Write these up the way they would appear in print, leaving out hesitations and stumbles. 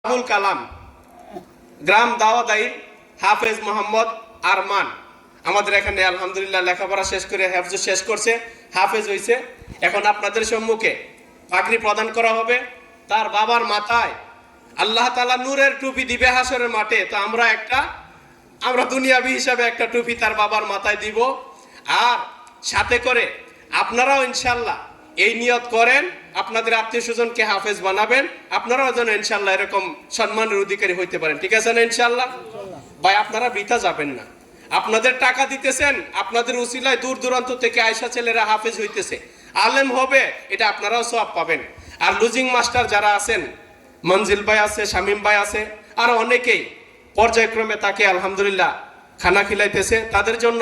আবুল কালাম গ্রাম দাওয়াদাই হাফেজ মোহাম্মদ আরমান আমাদের এখানে আলহামদুলিল্লাহ লেখাপড়া শেষ করে হেফজ শেষ করছে, হাফেজ হয়েছে। এখন আপনাদের সম্মুখে পাগড়ি প্রদান করা হবে। তার বাবার মাথায় আল্লাহ তাআলা নূরের টুপি দিবে হাসরের মাঠে। তো আমরা দুনিয়াবি হিসাবে একটা টুপি তার বাবার মাথায় দিব। আর সাথে করে আপনারাও ইনশাল্লাহ এই নিয়ত করেন, আপনাদের আত্মীয় স্বজনকে হাফেজ বানাবেন, আপনারাও যেন ইনশাল্লাহ এরকম সম্মানের অধিকারী হইতে পারেন। ঠিক আছে না ইনশাল্লাহ? ভাই আপনারা বৃথা যাবেন না, আপনাদের টাকা দিতেছেন, আপনাদের উসিলায় দূর দূরান্ত থেকে আয়সা ছেলেরা হাফেজ হইতেছে, আলেম হবে, এটা আপনারাও সওয়াব পাবেন। আর লুজিং মাস্টার যারা আছেন, মঞ্জিল ভাই আছে, শামীম ভাই আছে, আর অনেকেই পর্যায়ক্রমে তাকে আলহামদুলিল্লাহ খানা খিলাইতেছে, তাদের জন্য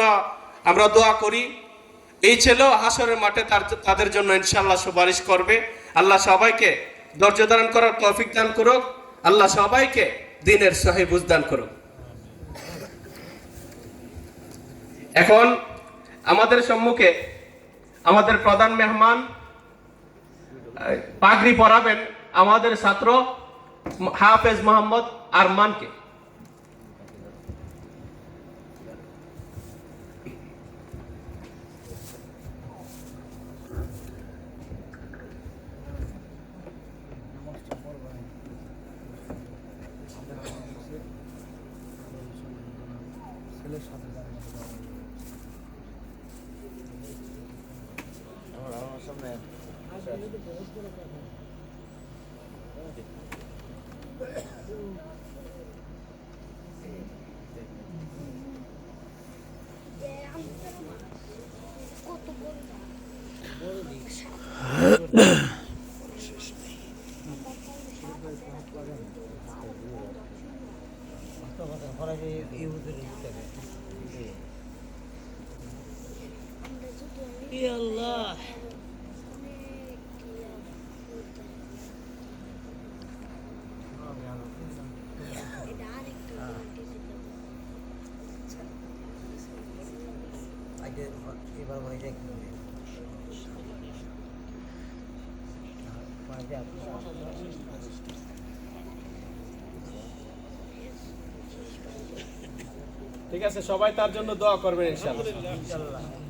আমরা দোয়া করি। এই ছেলেও হাসরের মাঠে তাদের জন্য ইনশাআল্লাহ সুপারিশ করবে। আল্লাহ সবাইকে ধৈর্য ধারণ করার তৌফিক দান করুক, আল্লাহ সবাইকে দ্বীনের সহি বুঝ দান করুক। এখন আমাদের সম্মুখে আমাদের প্রধান মেহমান পাগড়ি পরাবেন আমাদের ছাত্র হাফেজ মোহাম্মদ আরমানকে। Allah. ঠিক আছে, সবাই তার জন্য দোয়া করবেন ইনশাআল্লাহ।